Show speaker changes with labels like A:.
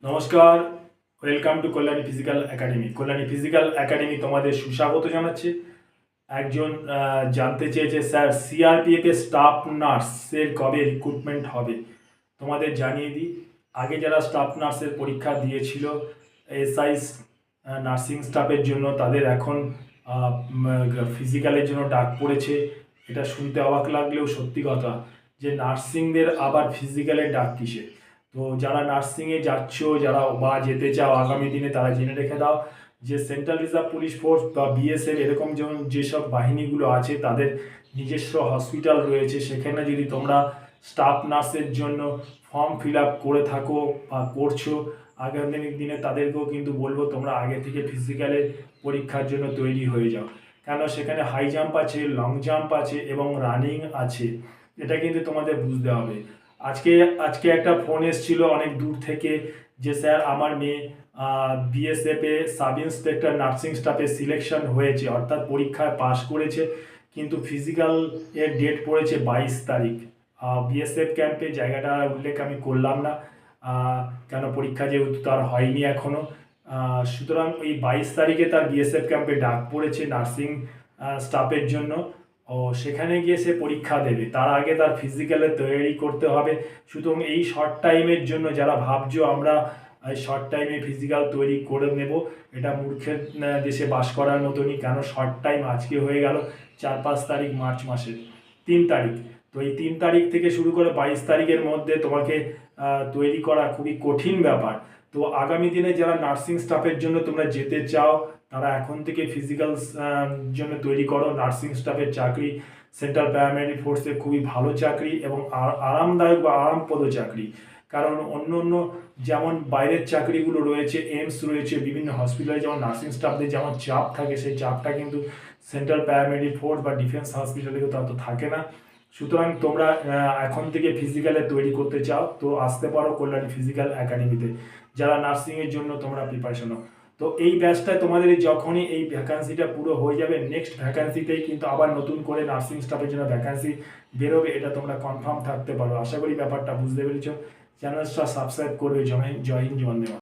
A: নমস্কার, welcome to Kalyani physical academy. Kalyani physical academy তোমাদের সুস্বাগত জানাচ্ছে। একজন জানতে চেয়েছে, স্যার সিআরপিএফ এর স্টাফ নার্সের কবে রিক্রুটমেন্ট হবে? তোমাদের জানিয়ে দিই, আগে যারা স্টাফ নার্সের পরীক্ষা দিয়েছিল এসআই নার্সিং স্টাফের জন্য, তাদের এখন ফিজিক্যালের জন্য ডাক পড়েছে। এটা শুনতে অবাক লাগলেও সত্যি কথা যে নার্সিংদের আবার ফিজিক্যালের ডাক কিসে। তো যারা নার্সিংয়ে যাচ্ছ, যারা বা যেতে চাও আগামী দিনে, তারা জেনে রেখে দাও যে সেন্ট্রাল রিজার্ভ পুলিশ ফোর্স বা বিএসএফ এরকম যেমন যেসব বাহিনীগুলো আছে, তাদের নিজস্ব হসপিটাল রয়েছে। সেখানে যদি তোমরা স্টাফ নার্সের জন্য ফর্ম ফিল আপ করে থাকো বা করছো, আগামী দিনে তাদেরকেও কিন্তু বলবো তোমরা আগে থেকে ফিজিক্যালের পরীক্ষার জন্য তৈরি হয়ে যাও। কেন সেখানে হাই জাম্প আছে, লং জাম্প আছে এবং রানিং আছে। এটা কিন্তু তোমাদের বুঝতে হবে। আজকে আজকে একটা ফোন এসেছিল অনেক দূর থেকে যে স্যার আমার মেয়ে বিএসএফে সাব ইন্সপেক্টর নার্সিং স্টাফে সিলেকশন হয়েছে, অর্থাৎ পরীক্ষায় পাশ করেছে, কিন্তু ফিজিক্যাল এর ডেট পড়েছে 22 তারিখ। বিএসএফ ক্যাম্পে, জায়গাটা উল্লেখ আমি করলাম না কেন পরীক্ষা যেহেতু তার হয়নি এখনও। সুতরাং এই 22 তারিখে তার বিএসএফ ক্যাম্পে ডাক পড়েছে নার্সিং স্টাফের জন্য। ও সেখানে গিয়ে সে পরীক্ষা দেবে, তার আগে তার ফিজিক্যালে তৈরি করতে হবে। সুতরাং এই শর্ট টাইমের জন্য যারা ভাবছো আমরা এই শর্ট টাইমে ফিজিক্যাল তৈরি করে নেব, এটা মূর্খের দেশে বাস করার মতনই। কেন শর্ট টাইম আজকে হয়ে গেল 4-5 তারিখ মার্চ মাসের 3 তারিখ। তো এই 3 তারিখ থেকে শুরু করে 22 তারিখের মধ্যে তোমাকে তৈরি করা খুবই কঠিন ব্যাপার। তো আগামী দিনে যারা নার্সিং স্টাফের জন্য তোমরা যেতে চাও, তারা এখন থেকে ফিজিক্যাল জন্য তৈরি করো। নার্সিং স্টাফের চাকরি সেন্ট্রাল প্যারামেডিক ফোর্সে খুবই ভালো চাকরি এবং আরামদায়ক বা আরামপ্রদ চাকরি। কারণ অন্য অন্য যেমন বাইরের চাকরিগুলো রয়েছে, এইমস রয়েছে, বিভিন্ন হসপিটালে যেমন নার্সিং স্টাফদের যেমন চাপ থাকে, সেই চাপটা কিন্তু সেন্ট্রাল প্যারামেডিক ফোর্স বা ডিফেন্স হসপিটালে তো অত থাকে না। সুতরাং তোমরা এখন থেকে ফিজিক্যালে তৈরি করতে চাও তো আসতে পারো কল্যাণী ফিজিক্যাল একাডেমিতে, যারা নার্সিংয়ের জন্য তোমরা প্রিপারেশন নাও। তো এই ব্যাচটায় তোমাদের যখনই এই ভ্যাকান্সিটা পুরো হয়ে যাবে, নেক্সট ভ্যাকান্সিতেই কিন্তু আবার নতুন করে নার্সিং স্টাফের জন্য ভ্যাকান্সি বেরোবে, এটা তোমরা কনফার্ম থাকতে পারো। আশা করি ব্যাপারটা বুঝতে পেরেছো। চ্যানেলটা সাবস্ক্রাইব করবে। জয় হিন্দ, বন্দে মাতরম।